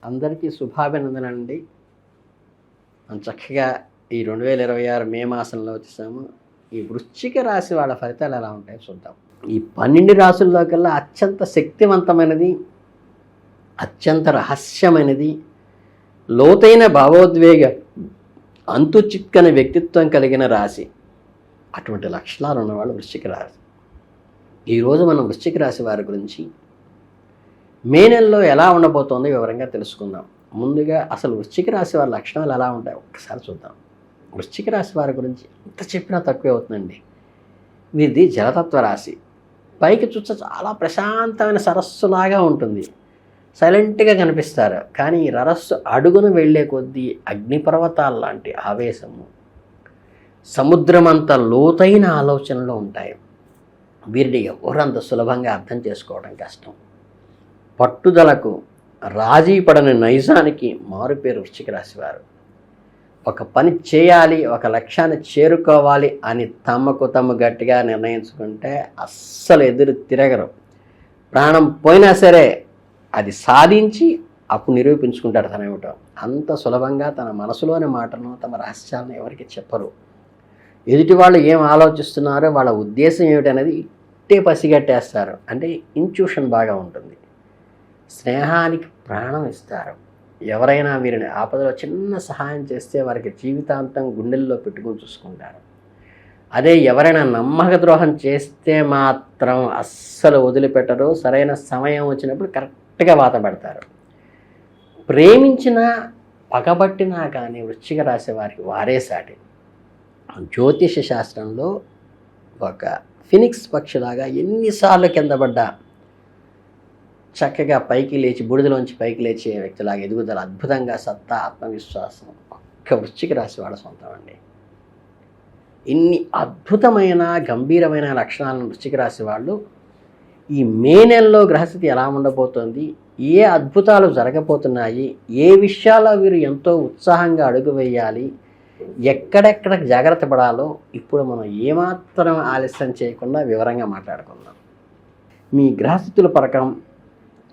అందరికీ శుభాభినందనండి. మనం చక్కగా ఈ 2026 మే మాసంలో వచ్చేసాము. ఈ వృశ్చిక రాశి వాళ్ళ ఫలితాలు ఎలా ఉంటాయో చూద్దాం. ఈ 12 రాశుల్లో కల్లా అత్యంత శక్తివంతమైనది, అత్యంత రహస్యమైనది, లోతైన భావోద్వేగ అంతు చిక్కని వ్యక్తిత్వం కలిగిన రాశి. అటువంటి లక్షణాలు ఉన్నవాళ్ళు వృశ్చిక రాశి. ఈరోజు మనం వృశ్చిక రాశి వారి గురించి మే నెలలో ఎలా ఉండబోతోందో వివరంగా తెలుసుకుందాం. ముందుగా అసలు వృశ్చిక రాశి వారి లక్షణాలు ఎలా ఉంటాయో ఒక్కసారి చూద్దాం. వృశ్చిక రాశి వారి గురించి ఎంత చెప్పినా తక్కువే అవుతుందండి. వీరిది జలతత్వ రాశి. పైకి చూస్తే చాలా ప్రశాంతమైన సరస్సులాగా ఉంటుంది, సైలెంట్గా కనిపిస్తారు. కానీ ఈ రరస్సు అడుగున వెళ్ళే కొద్దీ అగ్నిపర్వతాల లాంటి ఆవేశము, సముద్రమంత లోతైన ఆలోచనలు ఉంటాయి. వీరిని ఎవరంత సులభంగా అర్థం చేసుకోవడం కష్టం. పట్టుదలకు, రాజీ పడని నైజానికి మారుపేరు వృశ్చిక రాశి వారు. ఒక పని చేయాలి, ఒక లక్ష్యాన్ని చేరుకోవాలి అని తమకు తాము గట్టిగా నిర్ణయించుకుంటే అస్సలు ఎదురు తిరగరు. ప్రాణం పోయినా సరే అది సాధించి అప్పుడు నిరూపించుకుంటారు తనేమిటో. అంత సులభంగా తన మనసులోని మాటను, తమ రహస్యాలను ఎవరికి చెప్పరు. ఎదుటి వాళ్ళు ఏం ఆలోచిస్తున్నారో, వాళ్ళ ఉద్దేశం ఏమిటనేది ఇట్టే పసిగట్టేస్తారు. అంటే ఇంట్యూషన్ బాగా ఉంటుంది. స్నేహానికి ప్రాణం ఇస్తారు. ఎవరైనా వీరిని ఆపదలో చిన్న సహాయం చేస్తే వారికి జీవితాంతం గుండెల్లో పెట్టుకుని చూసుకుంటారు. అదే ఎవరైనా నమ్మక ద్రోహం చేస్తే మాత్రం అస్సలు వదిలిపెట్టరు. సరైన సమయం వచ్చినప్పుడు కరెక్ట్గా వాత పెడతారు. ప్రేమించినా పగబట్టినా కానీ వృశ్చిక రాశి వారికి వారే సాటి. జ్యోతిష శాస్త్రంలో ఒక ఫినిక్స్ పక్షిలాగా ఎన్నిసార్లు కింద పడ్డా చక్కగా పైకి లేచి, బూడిదలోంచి పైకి లేచే వ్యక్తిలాగా ఎదుగుదల, అద్భుతంగా సత్తా, ఆత్మవిశ్వాసం ఒక్క వృశ్చిక రాశి వాళ్ళ సొంతం అండి. ఇన్ని అద్భుతమైన గంభీరమైన లక్షణాలను వృశ్చిక రాశి వాళ్ళు ఈ మే నెలలో గ్రహస్థితి ఎలా ఉండబోతోంది, ఏ అద్భుతాలు జరగబోతున్నాయి, ఏ విషయాల్లో వీరు ఎంతో ఉత్సాహంగా అడుగు వేయాలి, ఎక్కడెక్కడ జాగ్రత్త పడాలో ఇప్పుడు మనం ఏమాత్రం ఆలస్యం చేయకుండా వివరంగా మాట్లాడుకుందాం. మీ గ్రహస్థితుల పరకం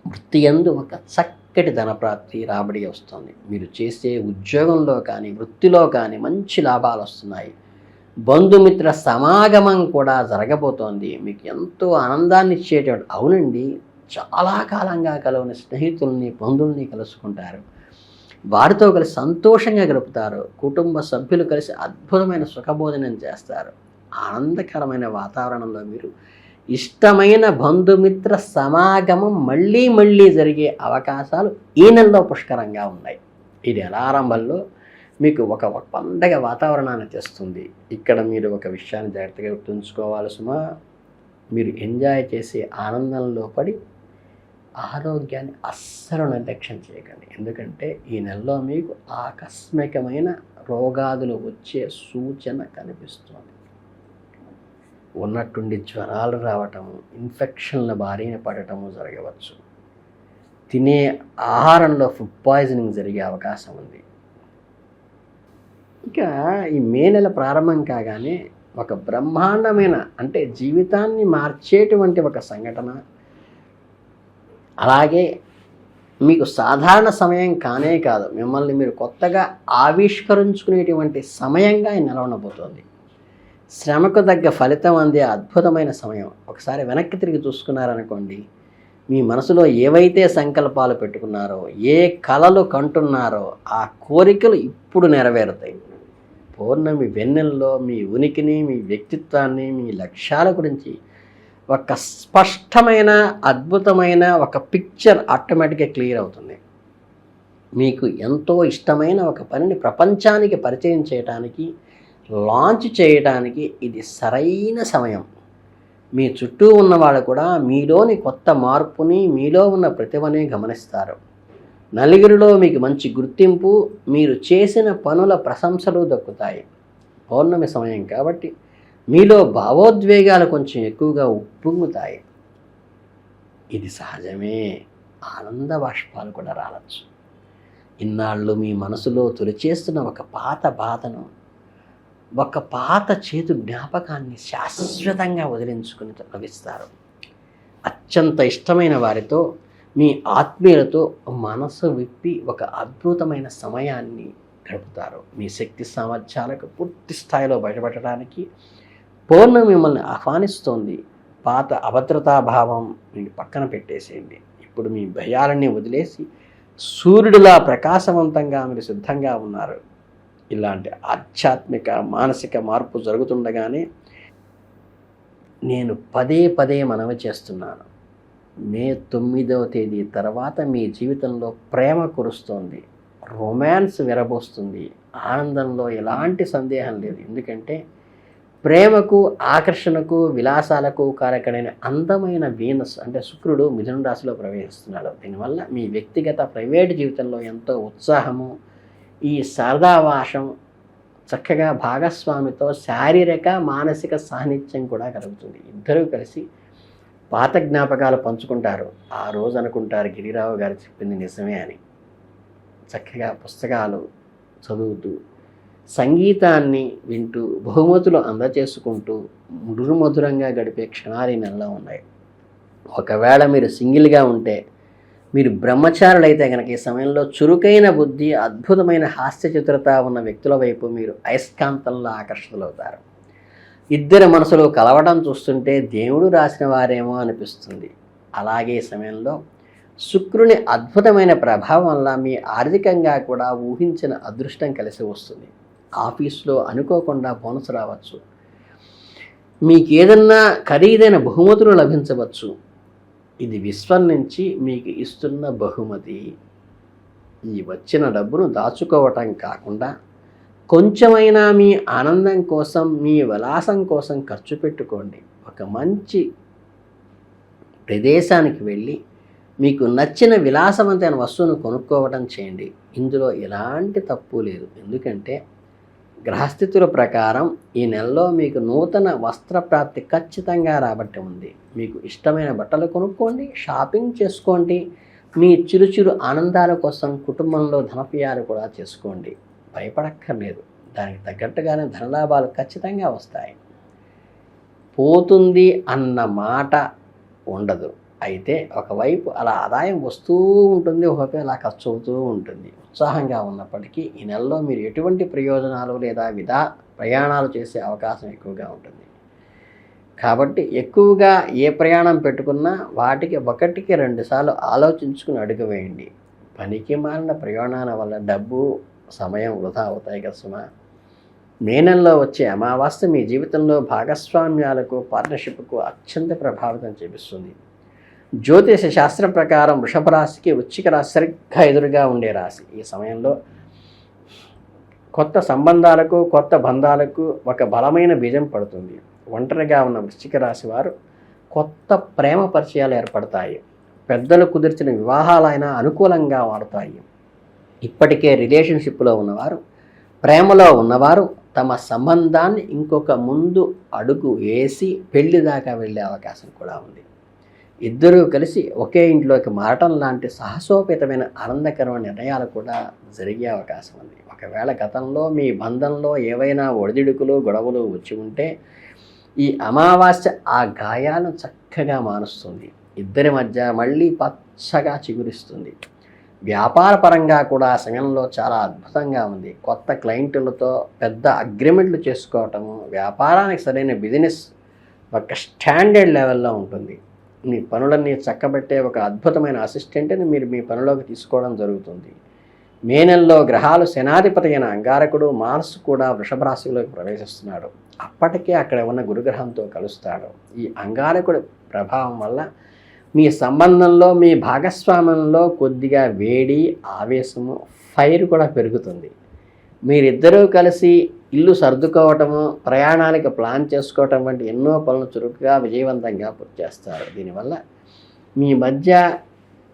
వృత్తి యందు ఒక చక్కటి ధనప్రాప్తి, రాబడి వస్తుంది. మీరు చేసే ఉద్యోగంలో కానీ వృత్తిలో కానీ మంచి లాభాలు వస్తున్నాయి. బంధుమిత్ర సమాగమం కూడా జరగబోతోంది. మీకు ఎంతో ఆనందాన్ని ఇచ్చేటువంటి, అవునండి, చాలా కాలంగా కలవని స్నేహితుల్ని, బంధువుల్ని కలుసుకుంటారు. వారితో కలిసి సంతోషంగా గడుపుతారు. కుటుంబ సభ్యులు కలిసి అద్భుతమైన సుఖభోజనం చేస్తారు. ఆనందకరమైన వాతావరణంలో మీరు ఇష్టమైన బంధుమిత్ర సమాగమం మళ్ళీ మళ్ళీ జరిగే అవకాశాలు ఈ నెలలో పుష్కరంగా ఉన్నాయి. ఇది ఎలా ఆరంభంలో మీకు ఒక పండగ వాతావరణాన్ని తెస్తుంది. ఇక్కడ మీరు ఒక విషయాన్ని జాగ్రత్తగా గుర్తుంచుకోవాలి సుమా. మీరు ఎంజాయ్ చేసే ఆనందంలో పడి ఆరోగ్యాన్ని అస్సలు నిర్లక్ష్యం చేయకండి. ఎందుకంటే ఈ నెలలో మీకు ఆకస్మికమైన రోగాదులు వచ్చే సూచన కనిపిస్తుంది. ఉన్నట్టుండి జ్వరాలు రావటము, ఇన్ఫెక్షన్ల బారిన పడటము జరగవచ్చు. తినే ఆహారంలో ఫుడ్ పాయిజనింగ్ జరిగే అవకాశం ఉంది. ఇంకా ఈ మే నెల ప్రారంభం కాగానే ఒక బ్రహ్మాండమైన, అంటే జీవితాన్ని మార్చేటువంటి ఒక సంఘటన, అలాగే మీకు సాధారణ సమయం కానే కాదు, మిమ్మల్ని మీరు కొత్తగా ఆవిష్కరించుకునేటువంటి సమయంగా ఈ నెల ఉండబోతోంది. శ్రమకు తగ్గ ఫలితం అందే అద్భుతమైన సమయం. ఒకసారి వెనక్కి తిరిగి చూసుకున్నారనుకోండి, మీ మనసులో ఏవైతే సంకల్పాలు పెట్టుకున్నారో, ఏ కలలు కంటున్నారో ఆ కోరికలు ఇప్పుడు నెరవేరుతాయి. పౌర్ణమి వెన్నెల్లో మీ ఉనికిని, మీ వ్యక్తిత్వాన్ని, మీ లక్ష్యాల గురించి ఒక స్పష్టమైన, అద్భుతమైన ఒక పిక్చర్ ఆటోమేటిక్గా క్లియర్ అవుతుంది. మీకు ఎంతో ఇష్టమైన ఒక పనిని ప్రపంచానికి పరిచయం చేయడానికి, లాంచ్ చేయడానికి ఇది సరైన సమయం. మీ చుట్టూ ఉన్నవాళ్ళు కూడా మీలోని కొత్త మార్పుని, మీలో ఉన్న ప్రతిభని గమనిస్తారు. నలుగురిలో మీకు మంచి గుర్తింపు, మీరు చేసిన పనుల ప్రశంసలు దక్కుతాయి. పౌర్ణమి సమయం కాబట్టి మీలో భావోద్వేగాలు కొంచెం ఎక్కువగా ఉప్పొంగుతాయి. ఇది సహజమే. ఆనంద బాష్పాలు కూడా రావచ్చు. ఇన్నాళ్ళు మీ మనసులో తొలిచేస్తున్న ఒక పాత బాధను, ఒక పాత చేతు జ్ఞాపకాన్ని శాశ్వతంగా వదిలించుకుని నవ్విస్తారు. అత్యంత ఇష్టమైన వారితో మీ ఆత్మీయులతో మనసు విప్పి ఒక అద్భుతమైన సమయాన్ని గడుపుతారు. మీ శక్తి సామర్థ్యాలకు పూర్తి స్థాయిలో బయటపడటానికి పౌర్ణమి మిమ్మల్ని ఆహ్వానిస్తోంది. పాత అభద్రతా భావం మీరు పక్కన పెట్టేసేయండి. ఇప్పుడు మీ భయాలన్నీ వదిలేసి సూర్యుడిలా ప్రకాశవంతంగా మీరు సిద్ధంగా ఉన్నారు. ఇలాంటి ఆధ్యాత్మిక మానసిక మార్పు జరుగుతుండగానే నేను పదే పదే మనవి చేస్తున్నాను. మే 9వ తేదీ తర్వాత మీ జీవితంలో ప్రేమ కురుస్తోంది, రొమాన్స్ విరబోస్తుంది. ఆనందంలో ఎలాంటి సందేహం లేదు. ఎందుకంటే ప్రేమకు, ఆకర్షణకు, విలాసాలకు కారకుడైన అందమైన వీనస్ అంటే శుక్రుడు మిథున రాశిలో ప్రవేశిస్తున్నాడు. దీనివల్ల మీ వ్యక్తిగత ప్రైవేట్ జీవితంలో ఎంతో ఉత్సాహము, ఈ సరదావాసం, చక్కగా భాగస్వామితో శారీరక మానసిక సాన్నిధ్యం కూడా కలుగుతుంది. ఇద్దరూ కలిసి పాత జ్ఞాపకాలు పంచుకుంటారు. ఆ రోజు అనుకుంటారు గిరిరావు గారు చెప్పింది నిజమే అని. చక్కగా పుస్తకాలు చదువుతూ, సంగీతాన్ని వింటూ, బహుమతులు అందచేసుకుంటూ మృదుమధురంగా గడిపే క్షణాలు ఈ నెలలో ఉన్నాయి. ఒకవేళ మీరు సింగిల్గా ఉంటే, మీరు బ్రహ్మచారులైతే కనుక ఈ సమయంలో చురుకైన బుద్ధి, అద్భుతమైన హాస్య చతురత ఉన్న వ్యక్తుల వైపు మీరు అయస్కాంతంలో ఆకర్షితులవుతారు. ఇద్దరి మనసులు కలవడం చూస్తుంటే దేవుడు రాసిన వారేమో అనిపిస్తుంది. అలాగే ఈ సమయంలో శుక్రుని అద్భుతమైన ప్రభావం వల్ల మీ ఆర్థికంగా కూడా ఊహించిన అదృష్టం కలిసి వస్తుంది. ఆఫీస్లో అనుకోకుండా బోనస్ రావచ్చు. మీకు ఏదన్నా ఖరీదైన బహుమతులు లభించవచ్చు. ఇది విశ్వం నుంచి మీకు ఇస్తున్న బహుమతి. ఈ వచ్చిన డబ్బును దాచుకోవటం కాకుండా కొంచెమైనా మీ ఆనందం కోసం, మీ విలాసం కోసం ఖర్చు పెట్టుకోండి. ఒక మంచి ప్రదేశానికి వెళ్ళి మీకు నచ్చిన విలాసవంతమైన వస్తువును కొనుక్కోవడం చేయండి. ఇందులో ఎలాంటి తప్పు లేదు. ఎందుకంటే గ్రహస్థితుల ప్రకారం ఈ నెలలో మీకు నూతన వస్త్ర ప్రాప్తి ఖచ్చితంగా రాబట్టి ఉంది. మీకు ఇష్టమైన బట్టలు కొనుక్కోండి, షాపింగ్ చేసుకోండి. మీ చిరుచిరు ఆనందాల కోసం కుటుంబంలో ధనవ్యయాలు కూడా చేసుకోండి. భయపడక్కర్లేదు. దానికి తగ్గట్టుగానే ధనలాభాలు ఖచ్చితంగా వస్తాయి. పోతుంది అన్న మాట ఉండదు. అయితే ఒకవైపు అలా ఆదాయం వస్తూ ఉంటుంది, ఒకవైపు అలా ఖర్చు అవుతూ ఉంటుంది. ఉత్సాహంగా ఉన్నప్పటికీ ఈ నెలలో మీరు ఎటువంటి ప్రయోజనాలు లేదా ప్రయాణాలు చేసే అవకాశం ఎక్కువగా ఉంటుంది. కాబట్టి ఎక్కువగా ఏ ప్రయాణం పెట్టుకున్నా వాటికి 1కి 2 సార్లు ఆలోచించుకుని అడుగు వేయండి. పనికి మాలిన ప్రయాణాల వల్ల డబ్బు, సమయం వృధా అవుతాయి కదా సుమా. మే నెలలో వచ్చే అమావాస్య మీ జీవితంలో భాగస్వామ్యాలకు, పార్ట్నర్షిప్కు అత్యంత ప్రభావితం చూపిస్తుంది. జ్యోతిష శాస్త్రం ప్రకారం వృషభ రాశికి వృశ్చిక రాశి సరిగ్గా ఎదురుగా ఉండే రాశి. ఈ సమయంలో కొత్త సంబంధాలకు, కొత్త బంధాలకు ఒక బలమైన బీజం పడుతుంది. ఒంటరిగా ఉన్న వృశ్చిక రాశి వారు కొత్త ప్రేమ పరిచయాలు ఏర్పడతాయి. పెద్దలు కుదిర్చిన వివాహాలైనా అనుకూలంగా మారుతాయి. ఇప్పటికే రిలేషన్షిప్లో ఉన్నవారు, ప్రేమలో ఉన్నవారు తమ సంబంధాన్ని ఇంకొక ముందు అడుగు వేసి పెళ్లి దాకా వెళ్ళే అవకాశం కూడా ఉంది. ఇద్దరూ కలిసి ఒకే ఇంట్లోకి మారటం లాంటి సాహసోపేతమైన ఆనందకరమైన నిర్ణయాలు కూడా జరిగే అవకాశం ఉంది. ఒకవేళ గతంలో మీ బంధంలో ఏవైనా ఒడిదుడుకులు, గొడవలు వచ్చి ఉంటే ఈ అమావాస్య ఆ గాయాలను చక్కగా మానుస్తుంది. ఇద్దరి మధ్య మళ్ళీ పచ్చగా చిగురిస్తుంది. వ్యాపార పరంగా కూడా సమయంలో చాలా అద్భుతంగా ఉంది. కొత్త క్లయింట్లతో పెద్ద అగ్రిమెంట్లు చేసుకోవటము, వ్యాపారానికి సరైన బిజినెస్ ఒక స్టాండర్డ్ లెవెల్లో ఉంటుంది. మీ పనులన్నీ చక్కబెట్టే ఒక అద్భుతమైన అసిస్టెంట్ని మీరు మీ పనిలోకి తీసుకోవడం జరుగుతుంది. మే నెలలో గ్రహాలు సేనాధిపతి అయిన అంగారకుడు, మార్స్ కూడా వృషభ రాశిలోకి ప్రవేశిస్తున్నాడు. అప్పటికే అక్కడ ఉన్న గురుగ్రహంతో కలుస్తాడు. ఈ అంగారకుడి ప్రభావం వల్ల మీ సంబంధంలో, మీ భాగస్వామ్యంలో కొద్దిగా వేడి, ఆవేశము, ఫైర్ కూడా పెరుగుతుంది. మీరిద్దరూ కలిసి ఇల్లు సర్దుకోవటము, ప్రయాణానికి ప్లాన్ చేసుకోవటం వంటి ఎన్నో పనులు చురుకుగా విజయవంతంగా పూర్తి చేస్తారు. దీనివల్ల మీ మధ్య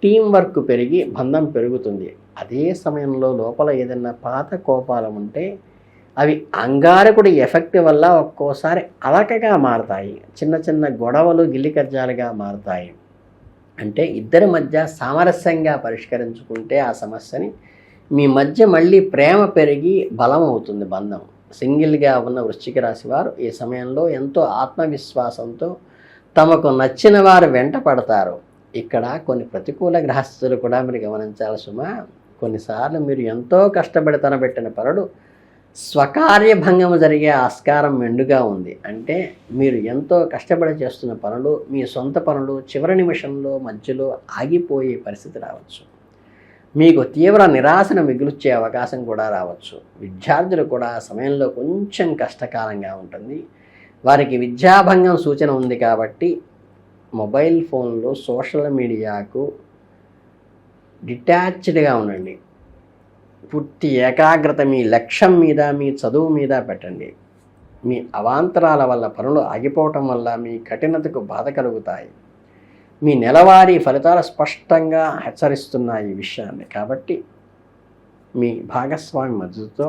టీం వర్క్ పెరిగి బంధం పెరుగుతుంది. అదే సమయంలో లోపల ఏదైనా పాత కోపాలు ఉంటే అవి అంగారకుడి ఎఫెక్ట్ వల్ల ఒక్కోసారి అలకగా మారతాయి. చిన్న చిన్న గొడవలు గిల్లికజ్జాలుగా మారుతాయి. అంటే ఇద్దరి మధ్య సామరస్యంగా పరిష్కరించుకుంటే ఆ సమస్యని మీ మధ్య మళ్ళీ ప్రేమ పెరిగి బలం అవుతుంది బంధం. సింగిల్గా ఉన్న వృశ్చిక రాశి వారు ఈ సమయంలో ఎంతో ఆత్మవిశ్వాసంతో తమకు నచ్చిన వారు వెంట పడతారు. ఇక్కడ కొన్ని ప్రతికూల గ్రహస్థితులు కూడా మీరు గమనించాలి సుమా. కొన్నిసార్లు మీరు ఎంతో కష్టపడి తనబెట్టిన పనులు స్వకార్యభంగం జరిగే ఆస్కారం మెండుగా ఉంది. అంటే మీరు ఎంతో కష్టపడి చేస్తున్న పనులు, మీ సొంత పనులు చివరి నిమిషంలో మధ్యలో ఆగిపోయే పరిస్థితి రావచ్చు. మీకు తీవ్ర నిరాశను మిగుల్చే అవకాశం కూడా రావచ్చు. విద్యార్థులు కూడా ఆ సమయంలో కొంచెం కష్టకాలంగా ఉంటుంది. వారికి విద్యాభంగం సూచన ఉంది కాబట్టి మొబైల్ ఫోన్లో సోషల్ మీడియాకు డిటాచ్డ్గా ఉండండి. పూర్తి ఏకాగ్రత మీ లక్ష్యం మీద, మీ చదువు మీద పెట్టండి. మీ అవాంతరాల వల్ల పనులు ఆగిపోవటం వల్ల మీ కఠినతకు బాధ కలుగుతాయి. మీ నెలవారీ ఫలితాలు స్పష్టంగా హెచ్చరిస్తున్నాయి ఈ విషయాన్ని. కాబట్టి మీ భాగస్వామి మద్దతుతో,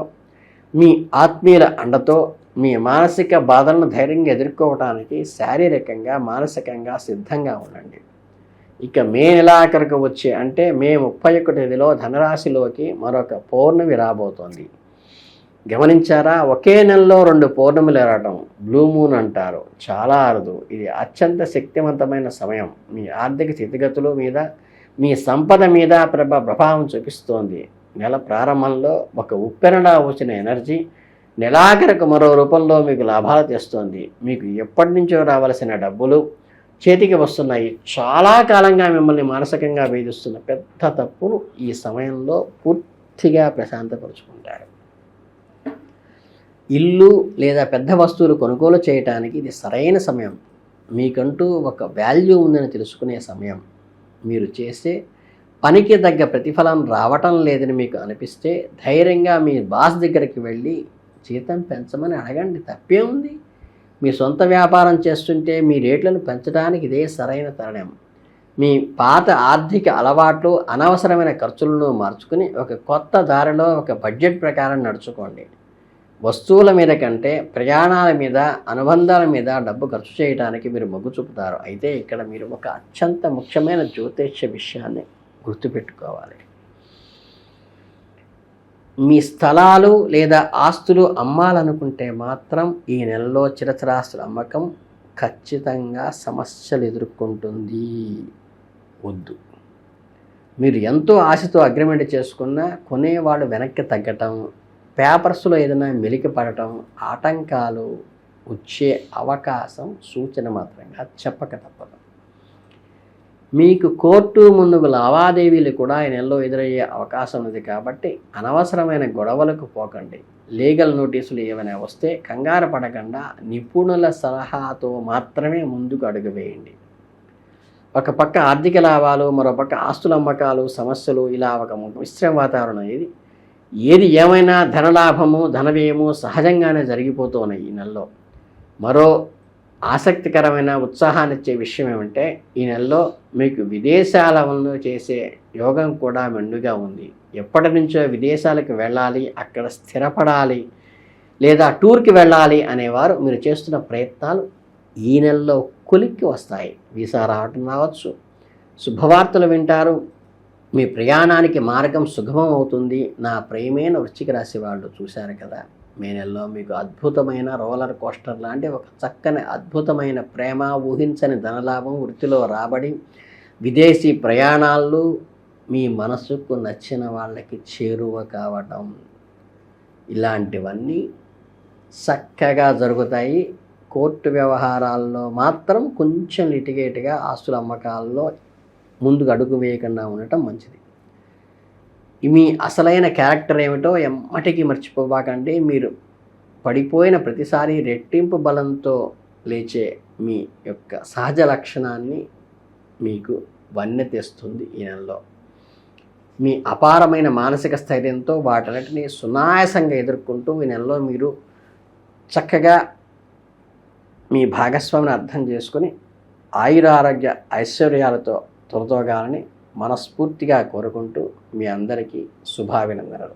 మీ ఆత్మీయుల అండతో మీ మానసిక బాధలను ధైర్యంగా ఎదుర్కోవడానికి శారీరకంగా, మానసికంగా సిద్ధంగా ఉండండి. ఇక మే నెలాఖరుకు వచ్చే అంటే మే 31 ధనరాశిలోకి మరొక పౌర్ణమి రాబోతోంది. గమనించారా? ఒకే నెలలో 2 పౌర్ణమిలు రావడం బ్లూ మూన్ అంటారు. చాలా అరుదు. ఇది అత్యంత శక్తివంతమైన సమయం. మీ ఆర్థిక స్థితిగతుల మీద, మీ సంపద మీద ప్రభావం చూపిస్తోంది. నెల ప్రారంభంలో ఒక ఉప్పెనలా వచ్చిన ఎనర్జీ నెలాఖరుకు మరో రూపంలో మీకు లాభాలు తెస్తోంది. మీకు ఎప్పటి నుంచో రావాల్సిన డబ్బులు చేతికి వస్తున్నాయి. చాలా కాలంగా మిమ్మల్ని మానసికంగా వేధిస్తున్న పెద్ద తప్పును ఈ సమయంలో పూర్తిగా ప్రశాంతపరుచుకుంటారు. ఇల్లు లేదా పెద్ద వస్తువులు కొనుగోలు చేయడానికి ఇది సరైన సమయం. మీకంటూ ఒక వాల్యూ ఉందని తెలుసుకునే సమయం. మీరు చేసే పనికి తగ్గ ప్రతిఫలం రావటం లేదని మీకు అనిపిస్తే ధైర్యంగా మీ బాస్ దగ్గరికి వెళ్ళి జీతం పెంచమని అడగండి. తప్పే ఉంది. మీ సొంత వ్యాపారం చేస్తుంటే మీ రేట్లను పెంచడానికి ఇదే సరైన తరుణం. మీ పాత ఆర్థిక అలవాట్లు, అనవసరమైన ఖర్చులను మార్చుకుని ఒక కొత్త దారిలో ఒక బడ్జెట్ ప్రకారం నడుచుకోండి. వస్తువుల మీద కంటే ప్రయాణాల మీద, అనుబంధాల మీద డబ్బు ఖర్చు చేయడానికి మీరు మొగ్గు చూపుతారు. అయితే ఇక్కడ మీరు ఒక అత్యంత ముఖ్యమైన జ్యోతిష్య విషయాన్ని గుర్తుపెట్టుకోవాలి. మీ స్థలాలు లేదా ఆస్తులు అమ్మాలనుకుంటే మాత్రం ఈ నెలలో చిరచరాస్తుల అమ్మకం ఖచ్చితంగా సమస్యలు ఎదుర్కొంటుంది. వద్దు. మీరు ఎంతో ఆశతో అగ్రిమెంట్ చేసుకున్న కొనేవాళ్ళు వెనక్కి తగ్గటం, పేపర్స్లో ఏదైనా మెలికి పడటం, ఆటంకాలు వచ్చే అవకాశం సూచన మాత్రంగా చెప్పక తప్పదు. మీకు కోర్టు ముందుకు లావాదేవీలు కూడా ఈ నెలలో ఎదురయ్యే అవకాశం ఉంది. కాబట్టి అనవసరమైన గొడవలకు పోకండి. లీగల్ నోటీసులు ఏమైనా వస్తే కంగారు పడకుండా నిపుణుల సలహాతో మాత్రమే ముందుకు అడుగు వేయండి. ఒక పక్క ఆర్థిక లాభాలు, మరో పక్క ఆస్తుల అమ్మకాలు, సమస్యలు, ఇలా ఒక మిశ్రమ వాతావరణం. ఏది ఏమైనా ధనలాభము, ధనవ్యయము సహజంగానే జరిగిపోతున్నాయి ఈ నెలలో. మరో ఆసక్తికరమైన ఉత్సాహాన్నిచ్చే విషయం ఏమంటే ఈ నెలలో మీకు విదేశాలలో చేసే యోగం కూడా మెండుగా ఉంది. ఎప్పటి నుంచో విదేశాలకు వెళ్ళాలి, అక్కడ స్థిరపడాలి లేదా టూర్కి వెళ్ళాలి అనేవారు మీరు చేస్తున్న ప్రయత్నాలు ఈ నెలలో కొలిక్కి వస్తాయి. వీసా రావటం రావచ్చు, శుభవార్తలు వింటారు, మీ ప్రయాణానికి మార్గం సుగమం అవుతుంది. నా ప్రియమైన వృశ్చిక రాశి వాళ్ళు చూశారు కదా, మే నెలలో మీకు అద్భుతమైన రోలర్ కోస్టర్ లాంటి ఒక చక్కని అద్భుతమైన ప్రేమ, ఊహించని ధనలాభం, వృత్తిలో రాబడి, విదేశీ ప్రయాణాలు, మీ మనసుకు నచ్చిన వాళ్ళకి చేరువ కావటం, ఇలాంటివన్నీ చక్కగా జరుగుతాయి. కోర్టు వ్యవహారాల్లో మాత్రం కొంచెం లిటిగేట్గా ఆస్తుల అమ్మకాల్లో ముందుకు అడుగు వేయకుండా ఉండటం మంచిది. మీ అసలైన క్యారెక్టర్ ఏమిటో ఎమ్మటికి మర్చిపోబాకండి. మీరు పడిపోయిన ప్రతిసారి రెట్టింపు బలంతో లేచే మీ యొక్క సహజ లక్షణాన్ని మీకు వన్నె తెస్తుంది ఈ నెలలో. మీ అపారమైన మానసిక స్థైర్యంతో వాటన్నిటిని సునాయాసంగా ఎదుర్కొంటూ ఈ నెలలో మీరు చక్కగా మీ భాగస్వామిని అర్థం చేసుకొని ఆయురారోగ్య ఐశ్వర్యాలతో తొలతోగాలని మనస్ఫూర్తిగా కోరుకుంటూ మీ అందరికీ శుభాభినందనలు.